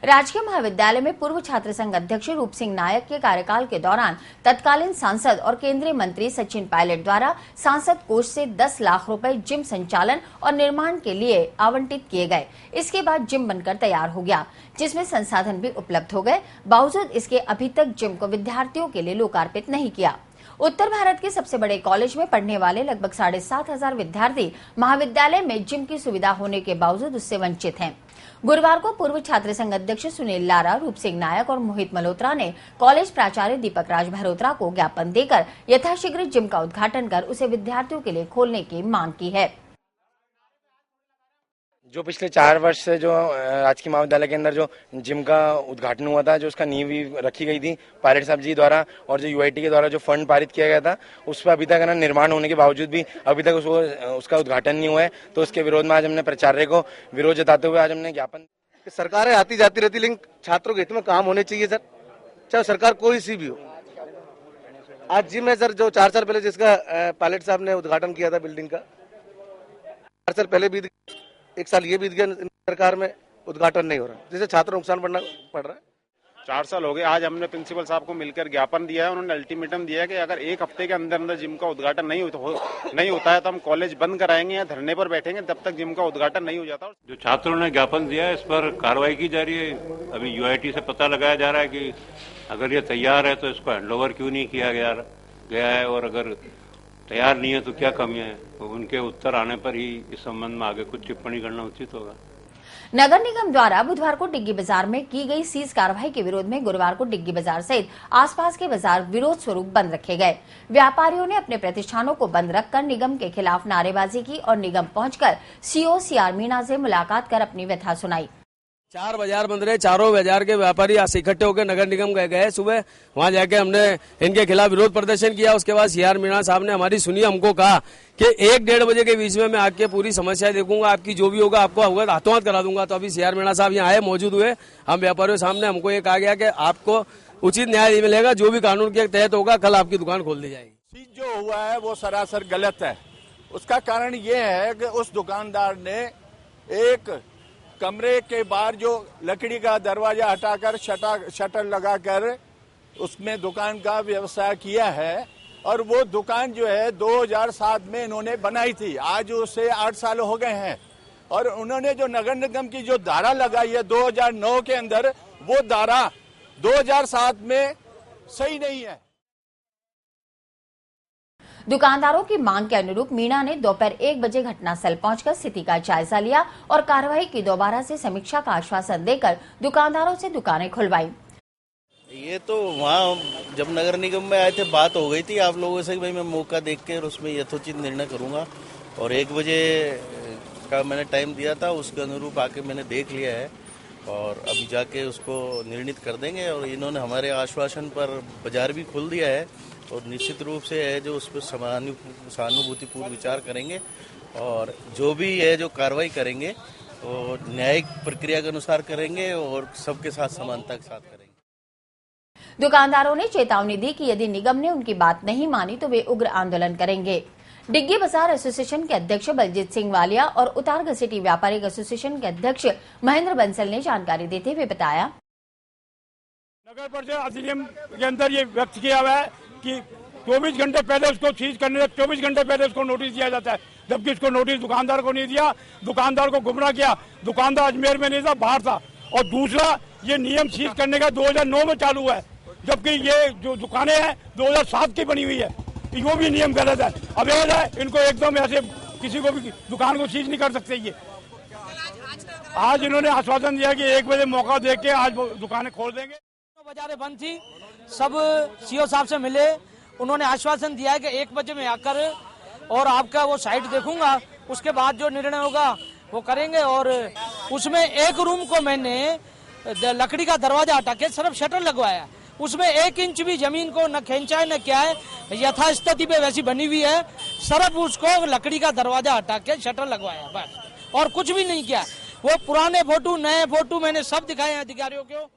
राजकीय महाविद्यालय में पूर्व छात्र संघ अध्यक्ष रूप सिंह नायक के कार्यकाल के दौरान तत्कालीन सांसद और केंद्रीय मंत्री सचिन पायलट द्वारा सांसद कोष से 10 लाख रुपए जिम संचालन और निर्माण के लिए आवंटित किए गए। इसके बाद जिम बनकर तैयार हो गया, जिसमें संसाधन भी उपलब्ध हो गए। बावजूद इसके अभी तक जिम को विद्यार्थियों के लिए लोकार्पित नहीं किया। उत्तर भारत के सबसे बड़े कॉलेज में पढ़ने वाले लगभग 7,500 विद्यार्थी महाविद्यालय में जिम की सुविधा होने के बावजूद उससे वंचित हैं। गुरुवार को पूर्व छात्र संघ अध्यक्ष सुनील लारा, रूप सिंह नायक और मोहित मल्होत्रा ने कॉलेज प्राचार्य दीपक राज भरोत्रा को ज्ञापन देकर यथाशीघ्र जिम का उद्घाटन कर उसे विद्यार्थियों के लिए खोलने की मांग की है। जो पिछले 4 वर्ष से जो राजकीय महाविद्यालय के अंदर जो जिम का उद्घाटन हुआ था, जो उसका नींव रखी गई थी पायलट साहब जी द्वारा और जो यूआईटी के द्वारा जो फंड पारित किया गया था, उस पर अभी तक निर्माण होने के बावजूद भी अभी तक उसका उद्घाटन नहीं हुआ है। तो उसके विरोध में आज हमने प्राचार्य को विरोध जताते हुए आज हमने ज्ञापन। सरकारें आती जाती रहती, लेकिन छात्रों के हित में काम होने चाहिए सर, चाहे सरकार कोई सी भी हो। आज जिम है सर, जो 4 साल पहले जिसका पायलट साहब ने उद्घाटन किया था बिल्डिंग का, 4 साल पहले बीत, 1 साल ये बीत गया, सरकार में उद्घाटन नहीं हो रहा, जिससे छात्रों को नुकसान पड़ रहा है। 4 साल हो गए। आज हमने प्रिंसिपल साहब को मिलकर ज्ञापन दिया है। उन्होंने अल्टीमेटम दिया है कि अगर 1 हफ्ते के अंदर अंदर जिम का उद्घाटन नहीं होता है तो हम कॉलेज बंद कराएंगे या धरने पर बैठेंगे जब तक जिम का उद्घाटन नहीं हो जाता। जो छात्रों ने ज्ञापन दिया है, इस पर कार्रवाई की जा रही है। अभी यूआईटी से पता लगाया जा रहा है कि अगर ये तैयार है तो इसको हैंडओवर क्यों नहीं किया गया है, और अगर तैयार नहीं है तो क्या कमियां हैं। तो उनके उत्तर आने पर ही इस संबंध में आगे कुछ टिप्पणी करना उचित होगा। नगर निगम द्वारा बुधवार को डिग्गी बाजार में की गई सीज कार्रवाई के विरोध में गुरुवार को डिग्गी बाजार सहित आसपास के बाजार विरोध स्वरूप बंद रखे गए। व्यापारियों ने अपने प्रतिष्ठानों को बंद रखकर निगम के खिलाफ नारेबाजी की और निगम पहुंचकर सीओ सीआर मीणा से मुलाकात कर अपनी व्यथा सुनाई। 4 बाजार बंद रहे, चारों बाजार के व्यापारी आज इकट्ठे होकर नगर निगम गए सुबह। वहां जाके हमने इनके खिलाफ विरोध प्रदर्शन किया। उसके बाद सीआर मीणा साहब ने हमारी सुनी, हमको कहा कि 1-1:30 बजे के बीच में मैं आके पूरी समस्याएं देखूंगा, आपकी जो भी होगा आपको अवगत हाथों हाथ करा दूंगा। तो अभी सीआर मीणा साहब यहाँ आए, मौजूद हुए। हम व्यापारियों सामने हमको ये कहा गया कि आपको उचित न्याय मिलेगा, जो भी कानून के तहत होगा, कल आपकी दुकान खोल दी जाएगी। सीज जो हुआ है वो सरासर गलत है। उसका कारण ये है कि उस दुकानदार ने एक कमरे के बाहर जो लकड़ी का दरवाजा हटाकर शटर लगाकर उसमें दुकान का व्यवसाय किया है, और वो दुकान जो है 2007 में इन्होंने बनाई थी। आज उसे 8 साल हो गए हैं, और उन्होंने जो नगर निगम की जो धारा लगाई है 2009 के अंदर, वो धारा 2007 में सही नहीं है। दुकानदारों की मांग के अनुरूप मीणा ने दोपहर 1 बजे घटनास्थल पहुंचकर स्थिति का जायजा लिया और कार्रवाई की दोबारा से समीक्षा का आश्वासन देकर दुकानदारों से दुकानें खुलवाई। ये तो वहाँ जब नगर निगम में आए थे बात हो गई थी आप लोगों से, भाई मैं मौका देख के उसमें यथोचित निर्णय करूंगा, और 1 बजे का मैंने टाइम दिया था, उसके अनुरूप आके मैंने देख लिया है और अभी जाके उसको निर्णित कर देंगे। और इन्होंने हमारे आश्वासन पर बाजार भी खोल दिया है, और निश्चित रूप से है जो उस पर सहानुभूतिपूर्ण विचार करेंगे, और जो भी है जो कार्रवाई करेंगे वो न्यायिक प्रक्रिया के अनुसार करेंगे और सबके साथ समानता के साथ करेंगे। दुकानदारों ने चेतावनी दी कि यदि निगम ने उनकी बात नहीं मानी तो वे उग्र आंदोलन करेंगे। डिग्गी बाजार एसोसिएशन के अध्यक्ष बलजीत सिंह वालिया और उतार घसीटी व्यापारिक एसोसिएशन के अध्यक्ष महेंद्र बंसल ने जानकारी देते हुए बताया, नगर परिषद अधिनियम के अंदर ये व्यक्त किया हुआ है कि 24 घंटे पहले उसको सीज करने से 24 घंटे पहले उसको नोटिस दिया जाता है, जबकि उसको नोटिस दुकानदार को नहीं दिया। दुकानदार को गुमराह किया। दुकानदार अजमेर में नहीं था, बाहर था। और दूसरा, ये नियम सीज करने का 2009 में चालू है, जबकि ये जो दुकानें हैं 2007 की बनी हुई है। यो भी नियम गलत है, अवैध है। इनको एकदम ऐसे किसी को भी दुकान को सीज नहीं कर सकते। ये आज इन्होंने आश्वासन दिया कि 1 बजे मौका देख के आज दुकानें खोल देंगे। बाजारें बंद थी, सब सीओ साहब से मिले, उन्होंने आश्वासन दिया है कि 1 बजे में आकर और आपका वो साइट देखूंगा, उसके बाद जो निर्णय होगा वो करेंगे। और उसमें एक रूम को मैंने लकड़ी का दरवाजा हटा के सिर्फ शटर लगवाया, उसमें 1 इंच भी जमीन को न खींचा है न क्या है, यथास्थिति पे वैसी बनी हुई है। सिर्फ उसको लकड़ी का दरवाजा हटा के शटर लगवाया बस, और कुछ भी नहीं किया। वो पुराने फोटो नए फोटो मैंने सब दिखाए हैं अधिकारियों को।